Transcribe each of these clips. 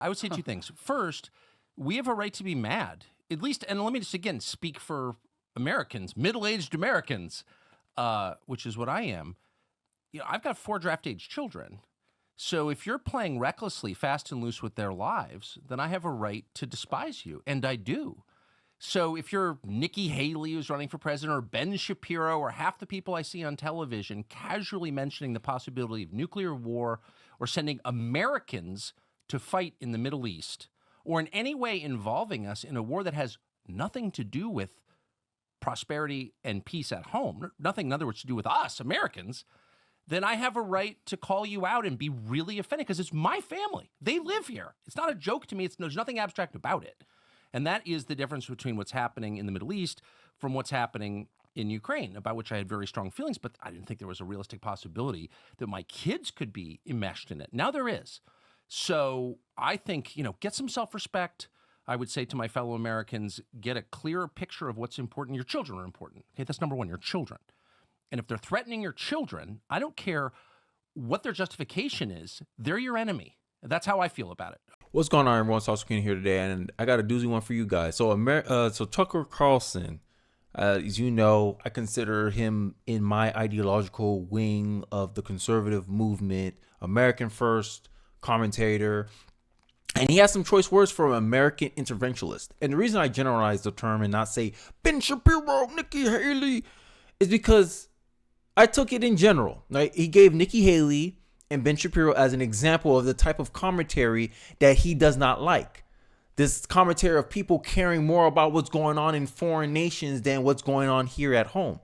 I would say two things. First, we have a right to be mad, at least, and let me just again speak for Americans, middle-aged Americans, which is what I am. I've got 4 draft-age children. So if you're playing recklessly, fast and loose with their lives, then I have a right to despise you, and I do. So if you're Nikki Haley, who's running for president, or Ben Shapiro, or half the people I see on television casually mentioning the possibility of nuclear war or sending Americans to fight in the Middle East, or in any way involving us in a war that has nothing to do with prosperity and peace at home, nothing, in other words, to do with us, Americans, then I have a right to call you out and be really offended because it's my family. They live here. It's not a joke to me. There's nothing abstract about it. And that is the difference between what's happening in the Middle East from what's happening in Ukraine, about which I had very strong feelings, but I didn't think there was a realistic possibility that my kids could be enmeshed in it. Now there is. So I think, get some self-respect. I would say to my fellow Americans, get a clearer picture of what's important. Your children are important. Okay, that's number one, your children. And if they're threatening your children, I don't care what their justification is, they're your enemy. That's how I feel about it. What's going on, everyone? Sauce King here today, and I got a doozy one for you guys. So Tucker Carlson, as you know, I consider him in my ideological wing of the conservative movement, American First commentator, and he has some choice words for American interventionist. And the reason I generalize the term and not say Ben Shapiro, Nikki Haley, is because I took it in general. Right? He gave Nikki Haley and Ben Shapiro as an example of the type of commentary that he does not like. This commentary of people caring more about what's going on in foreign nations than what's going on here at home.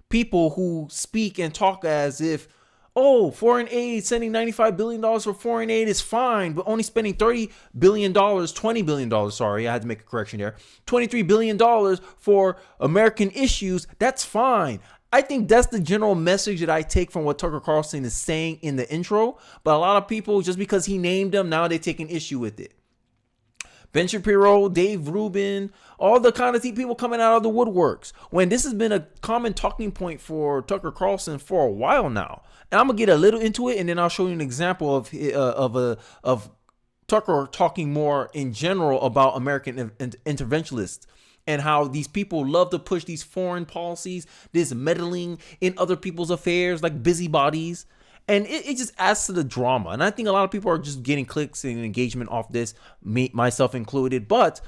People who speak and talk as if, foreign aid, sending $95 billion for foreign aid is fine, but only spending $20 billion, I had to make a correction there, $23 billion for American issues, that's fine. I think that's the general message that I take from what Tucker Carlson is saying in the intro. But a lot of people, just because he named them, now they take an issue with it. Ben Shapiro, Dave Rubin, all the kind of people coming out of the woodworks. When this has been a common talking point for Tucker Carlson for a while now. And I'm going to get a little into it, and then I'll show you an example of Tucker talking more in general about American interventionists. And how these people love to push these foreign policies, this meddling in other people's affairs like busybodies. And it just adds to the drama. And I think a lot of people are just getting clicks and engagement off this, myself included. But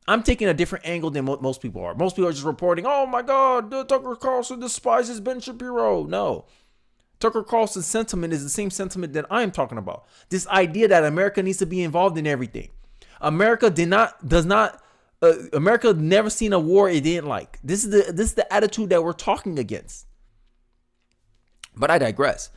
I'm taking a different angle than what most people are. Most people are just reporting, oh my God, Tucker Carlson despises Ben Shapiro. No. Tucker Carlson's sentiment is the same sentiment that I am talking about. This idea that America needs to be involved in everything. America never seen a war it didn't like. This is the attitude that we're talking against. But I digress.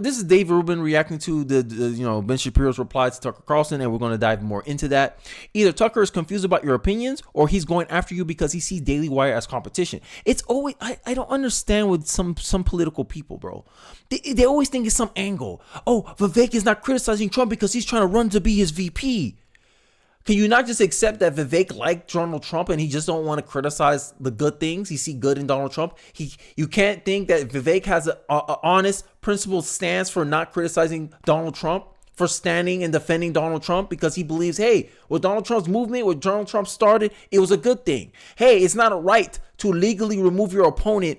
This is Dave Rubin reacting to the Ben Shapiro's reply to Tucker Carlson, and we're going to dive more into that. Either Tucker is confused about your opinions, or he's going after you because he sees Daily Wire as competition. It's always I don't understand with some political people, bro. They always think it's some angle. Oh, Vivek is not criticizing Trump because he's trying to run to be his VP. Can you not just accept that Vivek liked Donald Trump and he just don't want to criticize the good things? He see good in Donald Trump. You can't think that Vivek has a honest, principled stance for not criticizing Donald Trump, for standing and defending Donald Trump because he believes, hey, with Donald Trump's movement, what Donald Trump started, it was a good thing. Hey, it's not a right to legally remove your opponent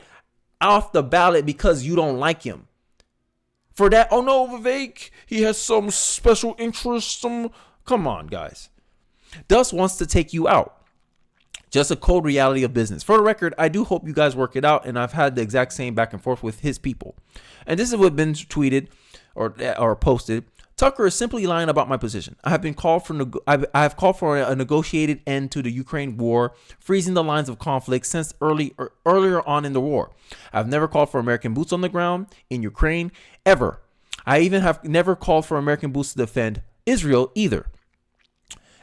off the ballot because you don't like him. For that, oh no, Vivek, he has some special interest. Come on, guys. Thus wants to take you out. Just a cold reality of business. For the record, I do hope you guys work it out, and I've had the exact same back and forth with his people. And this is what been tweeted or posted. Tucker is simply lying about my position. I have called for a negotiated end to the Ukraine war, freezing the lines of conflict since earlier on in the war. I've never called for American boots on the ground in Ukraine ever. I even have never called for American boots to defend Israel either.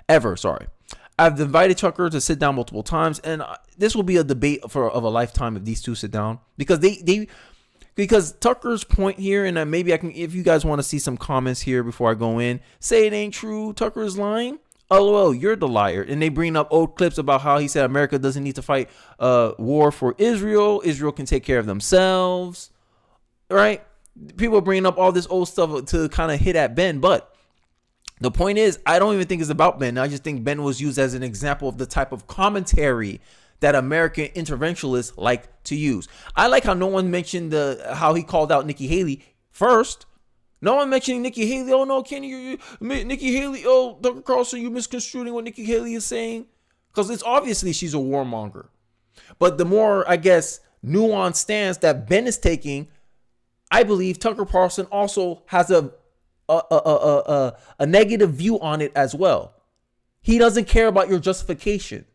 I've invited Tucker to sit down multiple times, and this will be a debate of a lifetime if these two sit down, because Tucker's point here, and maybe I can, if you guys want to see some comments here before I go in, say it ain't true, Tucker is lying. LOL, you're the liar. And they bring up old clips about how he said America doesn't need to fight war for Israel. Israel can take care of themselves, right? People are bringing up all this old stuff to kind of hit at Ben, but The point is, I don't even think it's about Ben. I just think Ben was used as an example of the type of commentary that American interventionalists like to use. I like how no one mentioned how he called out Nikki Haley first. No one mentioning Nikki Haley. Oh no, Kenny, Nikki Haley. Oh, Tucker Carlson, you misconstruing what Nikki Haley is saying, because it's obviously she's a warmonger. But the more, I guess, nuanced stance that Ben is taking, I believe Tucker Carlson also has a negative view on it as well. He doesn't care about your justification.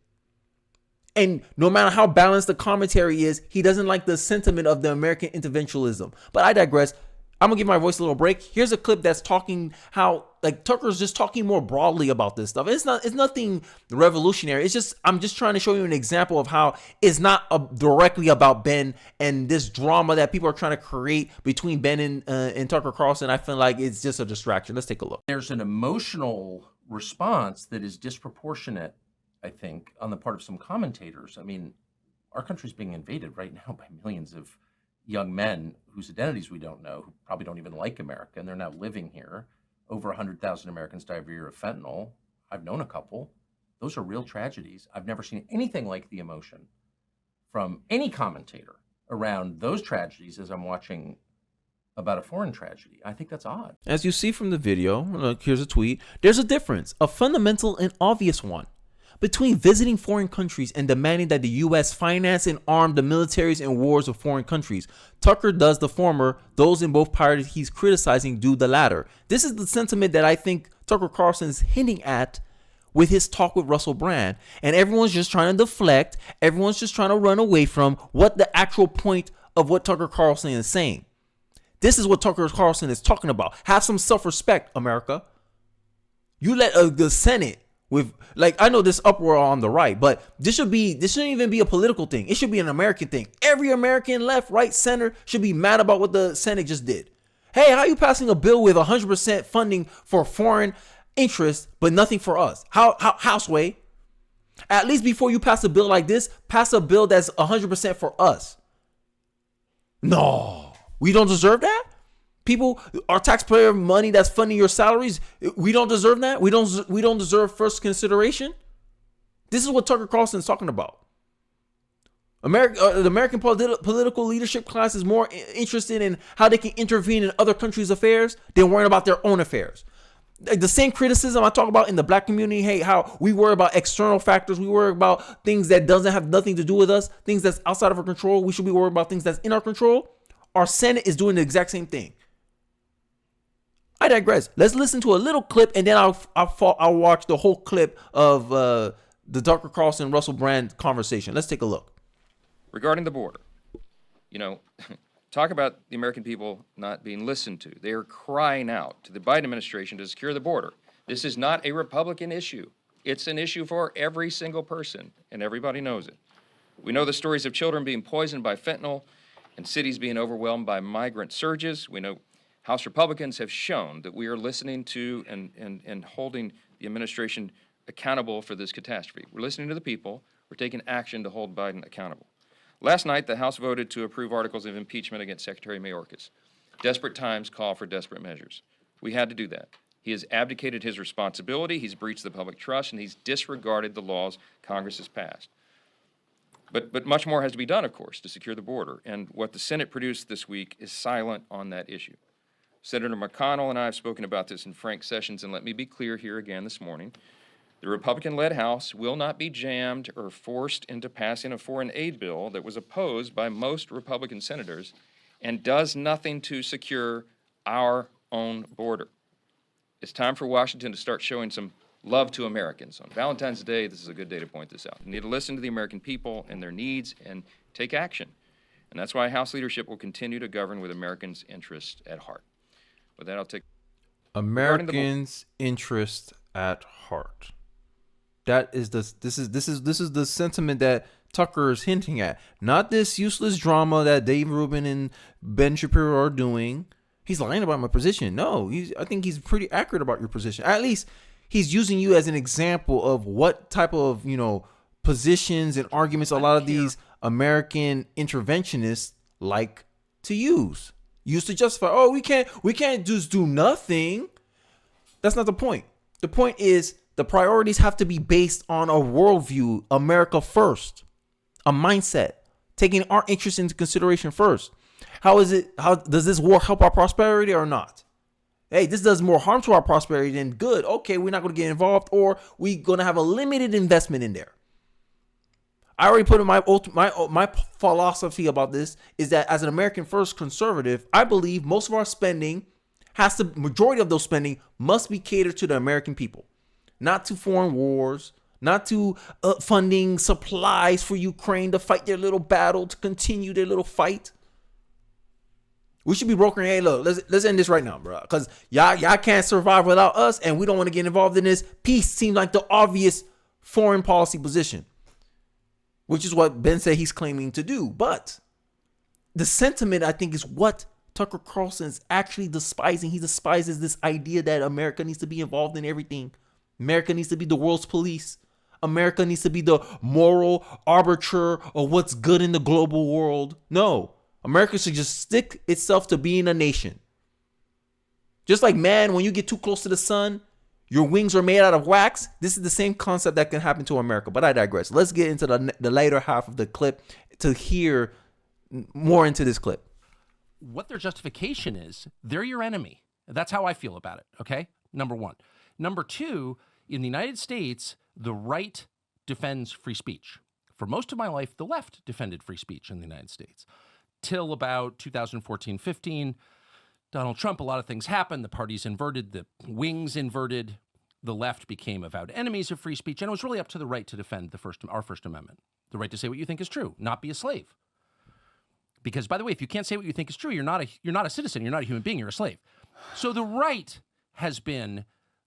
And no matter how balanced the commentary is, he doesn't like the sentiment of the American interventionism. But I digress. I'm gonna give my voice a little break. Here's a clip that's talking how like Tucker's just talking more broadly about this stuff. It's nothing revolutionary. I'm just trying to show you an example of how it's not directly about Ben and this drama that people are trying to create between Ben and Tucker Carlson. I feel like it's just a distraction. Let's take a look. There's an emotional response that is disproportionate, I think, on the part of some commentators. I mean, our country's being invaded right now by millions of young men whose identities we don't know, who probably don't even like America, and they're now living here. Over 100,000 Americans die every year of fentanyl. I've known a couple. Those are real tragedies. I've never seen anything like the emotion from any commentator around those tragedies as I'm watching about a foreign tragedy. I think that's odd. As you see from the video, look, here's a tweet. There's a difference, a fundamental and obvious one, between visiting foreign countries and demanding that the U.S. finance and arm the militaries and wars of foreign countries. Tucker does the former. Those in both parties he's criticizing do the latter. This is the sentiment that I think Tucker Carlson is hinting at with his talk with Russell Brand. And everyone's just trying to deflect. Everyone's just trying to run away from what the actual point of what Tucker Carlson is saying. This is what Tucker Carlson is talking about. Have some self-respect, America. You let the Senate with, like, I know this uproar on the right, but this shouldn't even be a political thing. It should be an American thing. Every American, left, right, center, should be mad about what the Senate just did. Hey, how are you passing a bill with 100% funding for foreign interests, but nothing for us? How Houseway? At least before you pass a bill like this, pass a bill that's 100% for us. No, we don't deserve that. People, our taxpayer money that's funding your salaries, we don't deserve that. We don't deserve first consideration. This is what Tucker Carlson is talking about. The American political leadership class is more interested in how they can intervene in other countries' affairs than worrying about their own affairs. Like the same criticism I talk about in the black community. Hey, how we worry about external factors. We worry about things that doesn't have nothing to do with us, things that's outside of our control. We should be worried about things that's in our control. Our Senate is doing the exact same thing. I digress. Let's listen to a little clip, and then I'll watch the whole clip of the Tucker Carlson Russell Brand conversation. Let's take a look. Regarding the border, talk about the American people not being listened to. They are crying out to the Biden administration to secure the border. This is not a Republican issue. It's an issue for every single person, and everybody knows it. We know the stories of children being poisoned by fentanyl and cities being overwhelmed by migrant surges. We know House Republicans have shown that we are listening to and holding the administration accountable for this catastrophe. We're listening to the people. We're taking action to hold Biden accountable. Last night, the House voted to approve articles of impeachment against Secretary Mayorkas. Desperate times call for desperate measures. We had to do that. He has abdicated his responsibility, he's breached the public trust, and he's disregarded the laws Congress has passed. But much more has to be done, of course, to secure the border. And what the Senate produced this week is silent on that issue. Senator McConnell and I have spoken about this in frank sessions, and let me be clear here again this morning. The Republican-led House will not be jammed or forced into passing a foreign aid bill that was opposed by most Republican senators and does nothing to secure our own border. It's time for Washington to start showing some love to Americans. On Valentine's Day, this is a good day to point this out. You need to listen to the American people and their needs and take action. And that's why House leadership will continue to govern with Americans' interests at heart. With that, I'll take Americans' interest at heart. That is this is the sentiment that Tucker is hinting at. Not this useless drama that Dave Rubin and Ben Shapiro are doing. He's lying about my position. No, I think he's pretty accurate about your position. At least he's using you as an example of what type of, positions and arguments a lot of these American interventionists like to use to justify, we can't just do nothing. That's not the point. The point is the priorities have to be based on a worldview, America first, a mindset, taking our interests into consideration first. How does this war help our prosperity or not? Hey, this does more harm to our prosperity than good. Okay, we're not going to get involved, or we're going to have a limited investment in there. I already put in my philosophy about this is that as an American first conservative, I believe most of our spending majority of those spending must be catered to the American people, not to foreign wars, not to funding supplies for Ukraine to fight their little battle, to continue their little fight. We should be brokering. Hey, look, let's end this right now, bro. Because y'all can't survive without us, and we don't want to get involved in this. Peace seems like the obvious foreign policy position, which is what Ben said he's claiming to do. But the sentiment, I think, is what Tucker Carlson is actually despising. He despises this idea that America needs to be involved in everything. America needs to be the world's police. America needs to be the moral arbiter of what's good in the global world. No. America should just stick itself to being a nation. Just like, man, when you get too close to the sun, your wings are made out of wax. This is the same concept that can happen to America. But I digress. Let's get into the later half of the clip to hear more into this clip. What their justification is, they're your enemy. That's how I feel about it, okay? Number one. Number two, in the United States, the right defends free speech. For most of my life, the left defended free speech in the United States. Till about 2014-15, Donald Trump, a lot of things happened. The parties inverted, the wings inverted. The left became avowed enemies of free speech, and it was really up to the right to defend our First Amendment, the right to say what you think is true, not be a slave. Because, by the way, if you can't say what you think is true, you're not a citizen, you're not a human being, you're a slave. So the right has been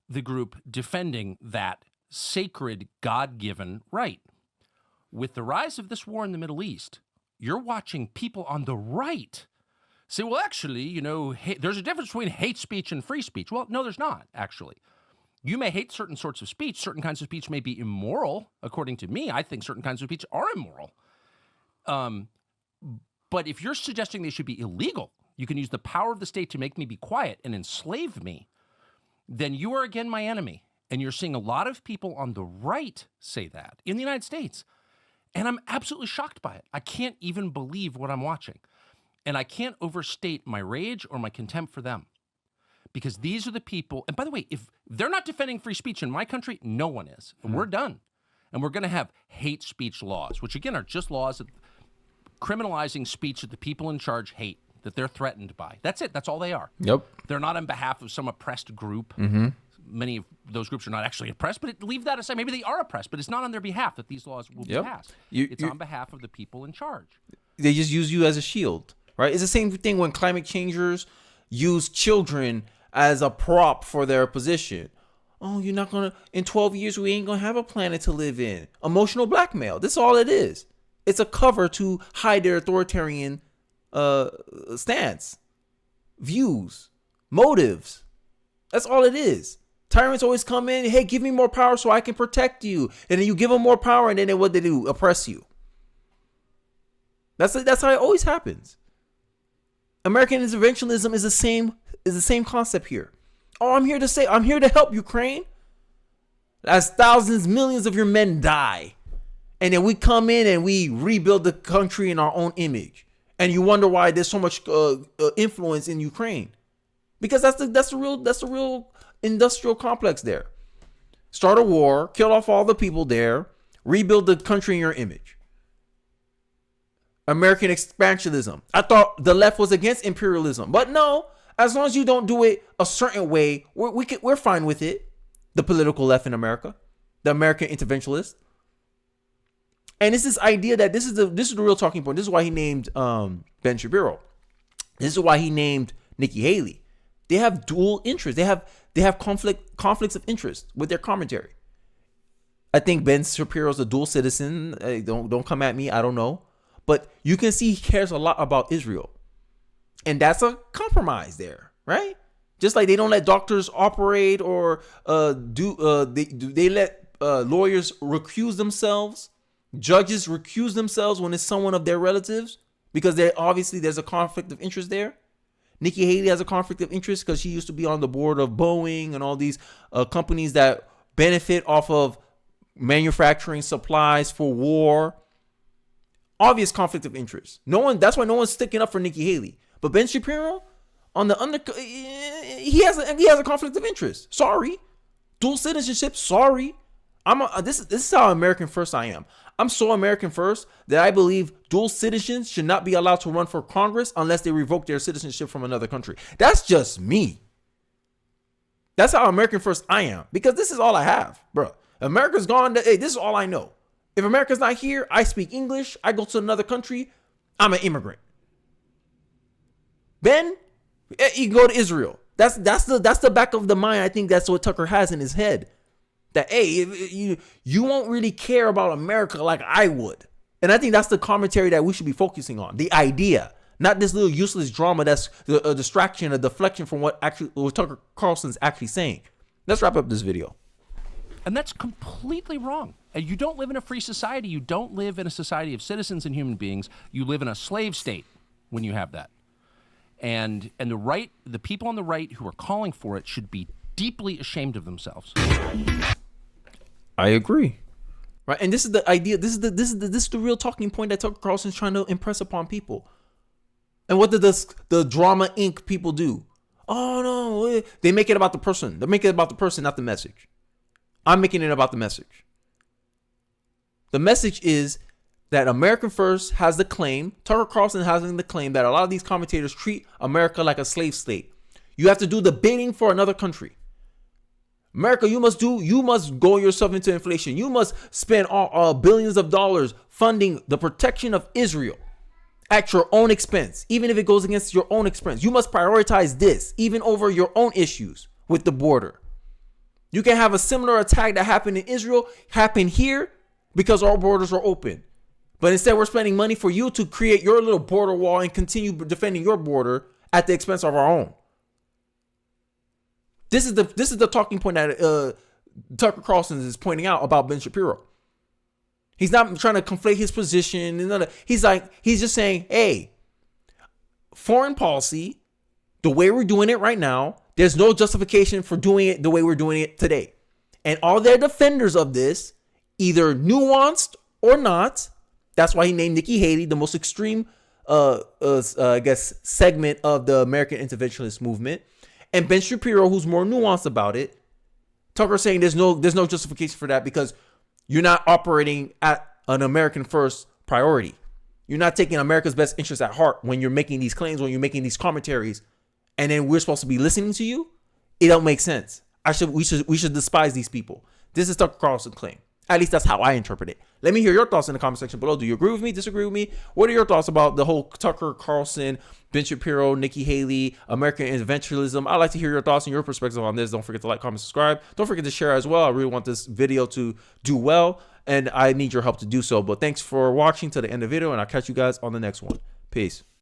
the group defending that sacred, God-given right. With the rise of this war in the Middle East, you're watching people on the right say, well, actually, there's a difference between hate speech and free speech. Well, no, there's not, actually. You may hate certain sorts of speech. Certain kinds of speech may be immoral. According to me, I think certain kinds of speech are immoral. But if you're suggesting they should be illegal, you can use the power of the state to make me be quiet and enslave me, then you are again my enemy. And you're seeing a lot of people on the right say that in the United States. And I'm absolutely shocked by it. I can't even believe what I'm watching. And I can't overstate my rage or my contempt for them. Because these are the people, and by the way, if they're not defending free speech in my country, no one is. And we're done. And we're going to have hate speech laws, which again are just laws criminalizing speech that the people in charge hate, that they're threatened by. That's it. That's all they are. Yep. They're not on behalf of some oppressed group. Many of those groups are not actually oppressed, but leave that aside. Maybe they are oppressed, but it's not on their behalf that these laws will be passed. It's on behalf of the people in charge. They just use you as a shield, right? It's the same thing when climate changers use children as a prop for their position. Oh, you're not going to, in 12 years, we ain't going to have a planet to live in. Emotional blackmail. This is all it is. It's a cover to hide their authoritarian stance, views, motives. That's all it is. Tyrants always come in, hey, give me more power so I can protect you. And then you give them more power, and then what they do? Oppress you. That's how it always happens. American interventionism is the same concept here. Oh, I'm here to help Ukraine. As thousands, millions of your men die. And then we come in and we rebuild the country in our own image. And you wonder why there's so much influence in Ukraine. Because that's the real industrial complex there. Start a war, kill off all the people there, rebuild the country in your image. American expansionism. I thought the left was against imperialism, but no. As long as you don't do it a certain way, we're fine with it. The political left in America, the American interventionist, and it's this idea that this is the real talking point. This is why he named Ben Shapiro. This is why he named Nikki Haley. They have dual interests. They have conflicts of interest with their commentary. I think Ben Shapiro's a dual citizen. Don't come at me. I don't know, but you can see he cares a lot about Israel. And that's a compromise there, right? Just like they don't let doctors operate or they let lawyers recuse themselves, judges recuse themselves when it's someone of their relatives because there's a conflict of interest there. Nikki Haley has a conflict of interest because she used to be on the board of Boeing and all these companies that benefit off of manufacturing supplies for war. Obvious conflict of interest. That's why no one's sticking up for Nikki Haley. But Ben Shapiro, on the he has a conflict of interest. Sorry. Dual citizenship. Sorry. This is how American first I am. I'm so American first that I believe dual citizens should not be allowed to run for Congress unless they revoke their citizenship from another country. That's just me. That's how American first I am, because this is all I have, bro. America's gone. Hey, this is all I know. If America's not here, I speak English. I go to another country. I'm an immigrant. Ben, you go to Israel. That's the back of the mind. I think that's what Tucker has in his head. That, hey, you won't really care about America like I would. And I think that's the commentary that we should be focusing on. The idea, not this little useless drama that's a distraction, a deflection from what Tucker Carlson's actually saying. Let's wrap up this video. And that's completely wrong. And you don't live in a free society. You don't live in a society of citizens and human beings. You live in a slave state when you have that. And the people on the right who are calling for it should be deeply ashamed of themselves. I agree. Right. And this is the idea. This is the real talking point that Tucker Carlson's trying to impress upon people. And what did the Drama Inc. people do? Oh, no. They make it about the person. They make it about the person, not the message. I'm making it about the message. The message is that American First has the claim, Tucker Carlson has the claim that a lot of these commentators treat America like a slave state. You have to do the bidding for another country. America, you must go yourself into inflation. You must spend billions of dollars funding the protection of Israel at your own expense, even if it goes against your own expense. You must prioritize this, even over your own issues with the border. You can have a similar attack that happened in Israel happen here because our borders are open. But instead, we're spending money for you to create your little border wall and continue defending your border at the expense of our own. This is the talking point that Tucker Carlson is pointing out about Ben Shapiro. He's not trying to conflate his position. He's just saying, hey, foreign policy, the way we're doing it right now, there's no justification for doing it the way we're doing it today. And all their defenders of this, either nuanced or not, that's why he named Nikki Haley the most extreme, I guess, segment of the American Interventionist movement. And Ben Shapiro, who's more nuanced about it, Tucker saying there's no justification for that because you're not operating at an American first priority. You're not taking America's best interest at heart when you're making these claims, when you're making these commentaries, and then we're supposed to be listening to you. It don't make sense. We should despise these people. This is Tucker Carlson's claim. At least that's how I interpret it. Let me hear your thoughts in the comment section below. Do you agree with me? Disagree with me? What are your thoughts about the whole Tucker Carlson, Ben Shapiro, Nikki Haley, American Interventionism? I'd like to hear your thoughts and your perspective on this. Don't forget to like, comment, subscribe. Don't forget to share as well. I really want this video to do well, and I need your help to do so. But thanks for watching to the end of the video, and I'll catch you guys on the next one. Peace.